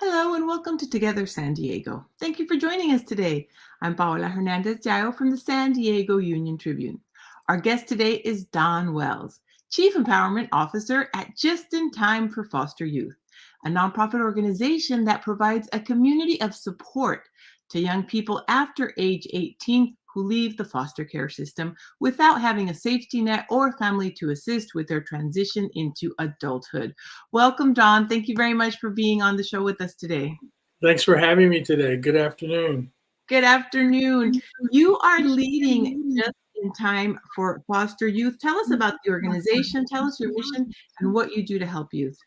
Hello and welcome to Together San Diego. Thank you for joining us today. I'm Paola Hernandez-Jayo from the San Diego Union-Tribune. Our guest today is Don Wells, Chief Empowerment Officer at Just in Time for Foster Youth, a nonprofit organization that provides a community of support to young people after age 18 who leave the foster care system without having a safety net or family to assist with their transition into adulthood. Welcome, Don. Thank you very much for being on the show with us today. Thanks for having me today. Good afternoon. Good afternoon. You are leading Just in Time for Foster Youth. Tell us about the organization, tell us your mission, and what you do to help youth.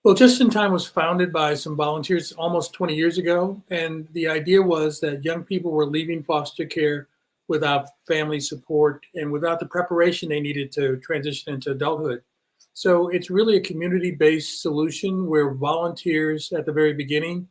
Well, Just in Time was founded by some volunteers almost 20 years ago. And the idea was that young people were leaving foster care without family support and without the preparation they needed to transition into adulthood. So it's really a community-based solution where volunteers at the very beginning,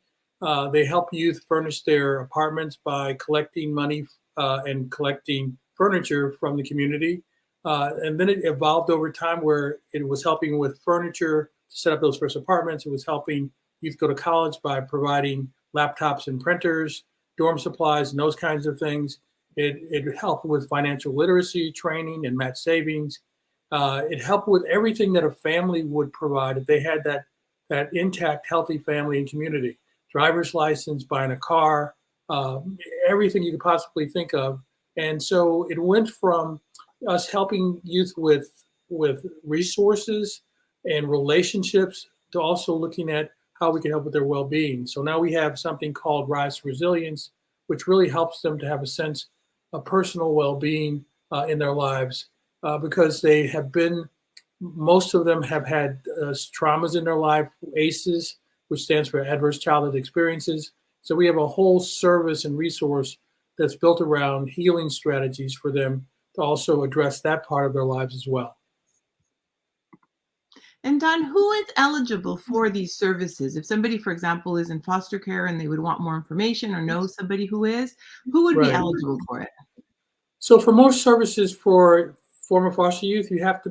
they help youth furnish their apartments by collecting money and collecting furniture from the community. And then it evolved over time where it was helping with furniture to set up those first apartments. It was helping youth go to college by providing laptops and printers, dorm supplies, and those kinds of things. It helped with financial literacy training and match savings. It helped with everything that a family would provide if they had that intact, healthy family and community. Driver's license, buying a car, everything you could possibly think of. And so it went from us helping youth with resources and relationships to also looking at how we can help with their well-being. So now we have something called Rise to Resilience, which really helps them to have a sense of personal well-being in their lives because they have been, most of them have had traumas in their life, ACEs, which stands for Adverse Childhood Experiences. So we have a whole service and resource that's built around healing strategies for them to also address that part of their lives as well. And Don, who is eligible for these services? If somebody, for example, is in foster care and they would want more information or know somebody who is, who would be eligible for it? So for most services for former foster youth, you have to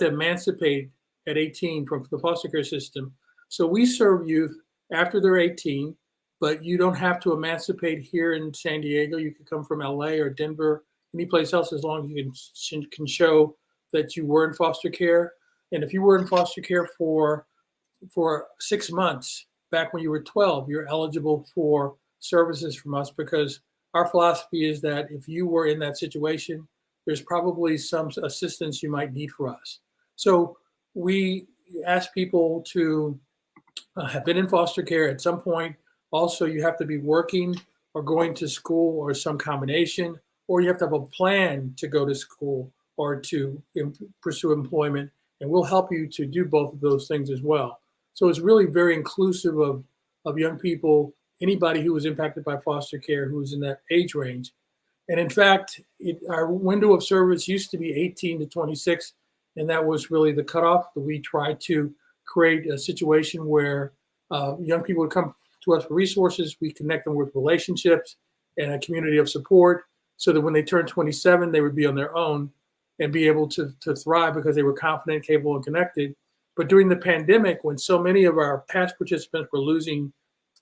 emancipate at 18 from the foster care system. So we serve youth after they're 18, but you don't have to emancipate here in San Diego. You could come from LA or Denver, any place else, as long as you can show that you were in foster care. And if you were in foster care for 6 months back when you were 12, you're eligible for services from us because our philosophy is that if you were in that situation, there's probably some assistance you might need for us. So we ask people to have been in foster care at some point. Also, you have to be working or going to school or some combination, or you have to have a plan to go to school or to pursue employment, and we'll help you to do both of those things as well. So it's really very inclusive of young people, anybody who was impacted by foster care who was in that age range. And in fact, our window of service used to be 18 to 26, and that was really the cutoff. We tried to create a situation where young people would come to us for resources. We connect them with relationships and a community of support so that when they turn 27, they would be on their own and be able to thrive because they were confident, capable, and connected. But during the pandemic, when so many of our past participants were losing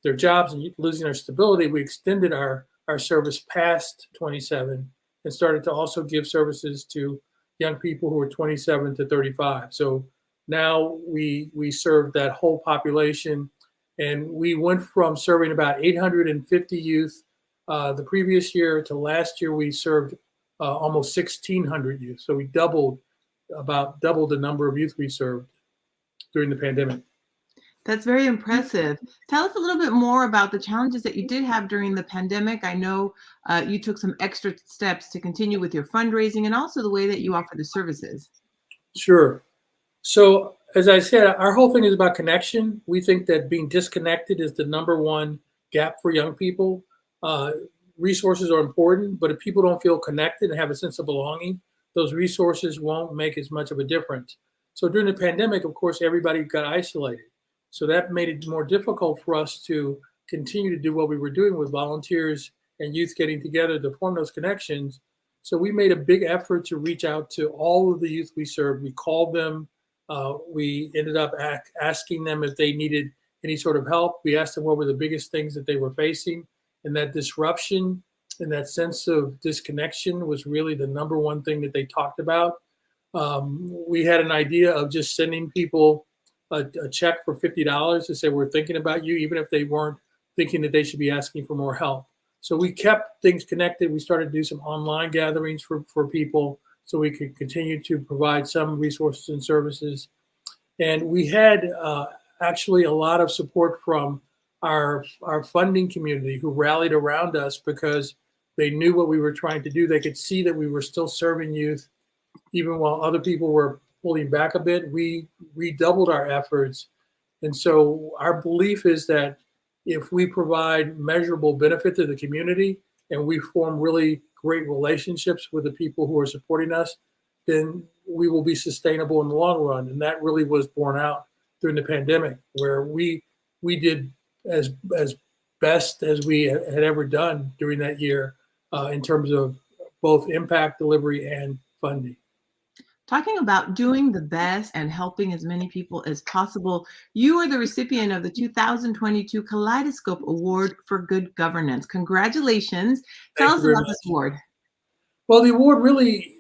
their jobs and losing their stability, we extended our service past 27 and started to also give services to young people who are 27 to 35. So now we serve that whole population, and we went from serving about 850 youth the previous year to last year we served almost 1,600 youth. So we doubled the number of youth we served during the pandemic. That's very impressive. Tell us a little bit more about the challenges that you did have during the pandemic. I know you took some extra steps to continue with your fundraising and also the way that you offer the services. Sure. So as I said, our whole thing is about connection. We think that being disconnected is the number one gap for young people. Resources are important, but if people don't feel connected and have a sense of belonging, those resources won't make as much of a difference. So during the pandemic, of course, everybody got isolated. So that made it more difficult for us to continue to do what we were doing with volunteers and youth getting together to form those connections. So we made a big effort to reach out to all of the youth we served. We called them, We ended up asking them if they needed any sort of help. We asked them what were the biggest things that they were facing, and that disruption and that sense of disconnection was really the number one thing that they talked about. We had an idea of just sending people a check for $50 to say, we're thinking about you, even if they weren't thinking that they should be asking for more help. So we kept things connected. We started to do some online gatherings for people so we could continue to provide some resources and services. And we had actually a lot of support from our funding community who rallied around us because they knew what we were trying to do. They could see that we were still serving youth, even while other people were pulling back a bit. We redoubled our efforts. And so our belief is that if we provide measurable benefit to the community and we form really great relationships with the people who are supporting us, then we will be sustainable in the long run. And that really was borne out during the pandemic, where we did as best as we had ever done during that year in terms of both impact delivery and funding. Talking about doing the best and helping as many people as possible, you are the recipient of the 2022 Kaleidoscope Award for Good Governance. Congratulations. Tell us about this award. Well, the award really,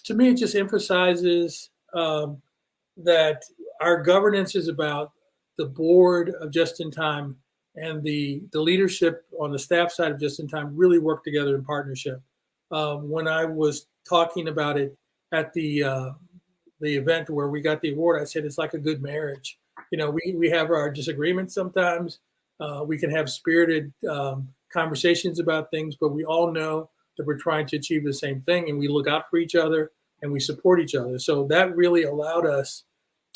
to me, it just emphasizes that our governance is about the board of Just in Time and the leadership on the staff side of Just in Time really work together in partnership. When I was talking about it at the event where we got the award, I said it's like a good marriage. You know, we have our disagreements sometimes. We can have spirited conversations about things, but we all know that we're trying to achieve the same thing, and we look out for each other and we support each other. So that really allowed us,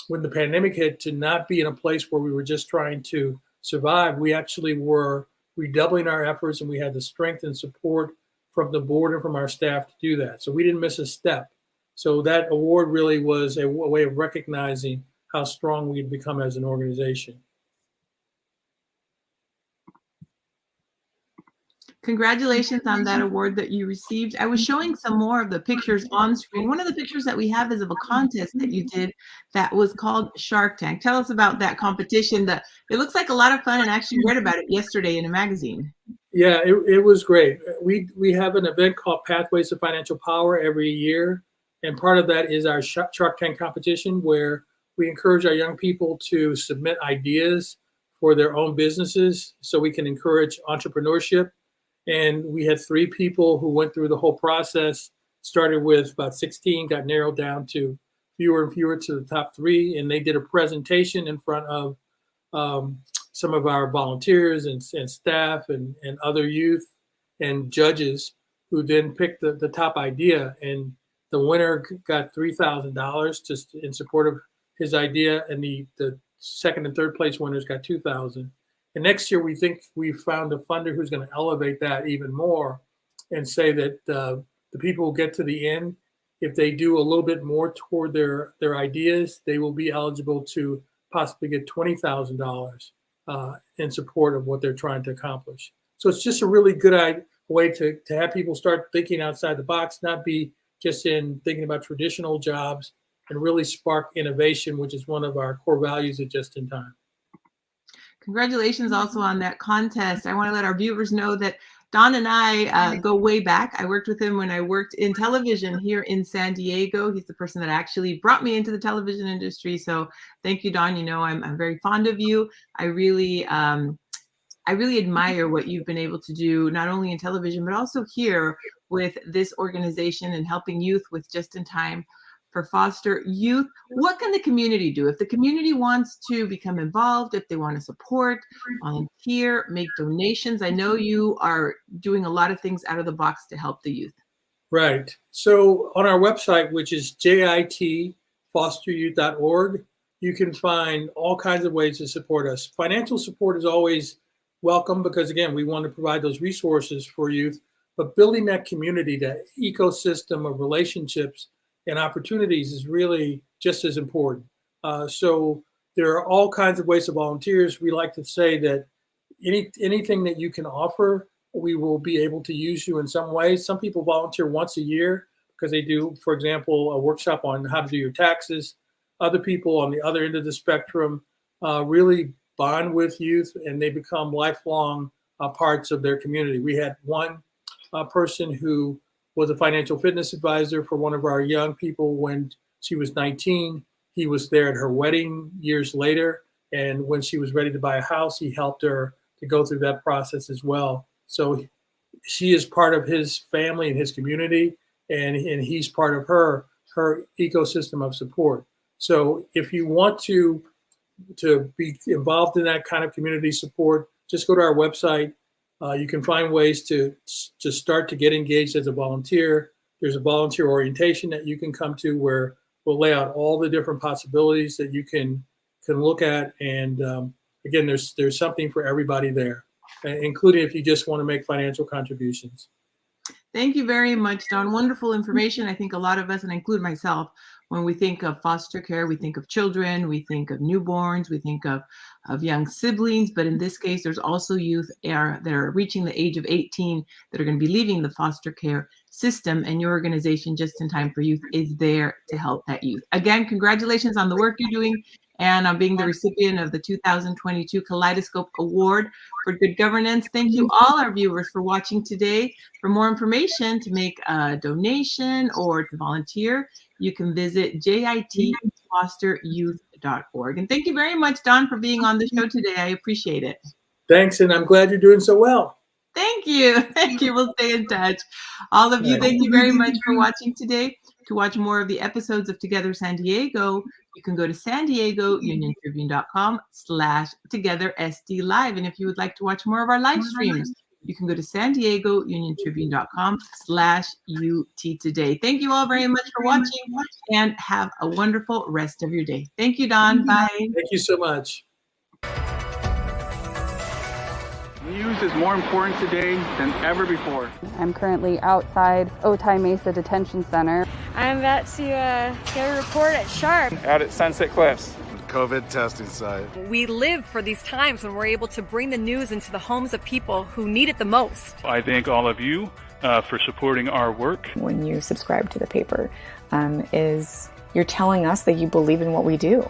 when the pandemic hit, to not be in a place where we were just trying to survive. We actually were redoubling our efforts, and we had the strength and support from the board and from our staff to do that. So we didn't miss a step. So that award really was a way of recognizing how strong we'd become as an organization. Congratulations on that award that you received. I was showing some more of the pictures on screen. One of the pictures that we have is of a contest that you did that was called Shark Tank. Tell us about that competition. It looks like a lot of fun, and I actually read about it yesterday in a magazine. Yeah, it was great. We have an event called Pathways to Financial Power every year. And part of that is our Shark Tank competition, where we encourage our young people to submit ideas for their own businesses so we can encourage entrepreneurship. And we had 3 people who went through the whole process, started with about 16, got narrowed down to fewer and fewer to the top 3. And they did a presentation in front of some of our volunteers and staff and other youth and judges, who then picked the top idea. And the winner got $3,000 just in support of his idea. And the second and third place winners got $2,000. And next year, we think we found a funder who's going to elevate that even more and say that the people who get to the end, if they do a little bit more toward their ideas, they will be eligible to possibly get $20,000 in support of what they're trying to accomplish. So it's just a really good way to have people start thinking outside the box, not be just in thinking about traditional jobs, and really spark innovation, which is one of our core values at Just in Time. Congratulations also on that contest. I want to let our viewers know that Don and I go way back. I worked with him when I worked in television here in San Diego. He's the person that actually brought me into the television industry. So thank you, Don. You know, I'm very fond of you. I really admire what you've been able to do, not only in television, but also here with this organization and helping youth with Just in Time for Foster Youth. What can the community do? If the community wants to become involved, if they want to support, volunteer, make donations, I know you are doing a lot of things out of the box to help the youth. Right. So on our website, which is jitfosteryouth.org, you can find all kinds of ways to support us. Financial support is always welcome because, again, we want to provide those resources for youth, but building that community, that ecosystem of relationships and opportunities is really just as important. So there are all kinds of ways to volunteers. We like to say that anything that you can offer, we will be able to use you in some way. Some people volunteer once a year because they do, for example, a workshop on how to do your taxes. other people on the other end of the spectrum really bond with youth, and they become lifelong parts of their community. We had one person who was a financial fitness advisor for one of our young people when she was 19. He was there at her wedding years later, and when she was ready to buy a house, he helped her to go through that process as well. So she is part of his family and his community, and he's part of her ecosystem of support. So if you want to be involved in that kind of community support, just go to our website. You can find ways to start to get engaged as a volunteer. There's a volunteer orientation that you can come to where we'll lay out all the different possibilities that you can look at. And again, there's something for everybody there, including if you just want to make financial contributions. Thank you very much, Don. Wonderful information. I think a lot of us, and I include myself, when we think of foster care, we think of children, we think of newborns, we think of young siblings. But in this case, there's also youth that are reaching the age of 18 that are going to be leaving the foster care system. And your organization, Just in Time for Youth, is there to help that youth. Again, congratulations on the work you're doing and on being the recipient of the 2022 Kaleidoscope Award for Good Governance. Thank you all our viewers for watching today. For more information, to make a donation or to volunteer, you can visit jitfosteryouth.org. And thank you very much, Don, for being on the show today. I appreciate it. Thanks, and I'm glad you're doing so well. Thank you. Thank you. We'll stay in touch. All of you, thank you very much for watching today. To watch more of the episodes of Together San Diego, you can go to SanDiegoUnionTribune.com/TogetherSDLive. And if you would like to watch more of our live streams, you can go to SanDiegoUnionTribune.com/UT today. Thank you all very much for watching, and have a wonderful rest of your day. Thank you, Don. Bye. Thank you so much. News is more important today than ever before. I'm currently outside Otay Mesa Detention Center. I'm about to get a report at Sharp. Out at Sunset Cliffs. COVID testing site. We live for these times when we're able to bring the news into the homes of people who need it the most. I thank all of you for supporting our work. When you subscribe to the paper, you're telling us that you believe in what we do.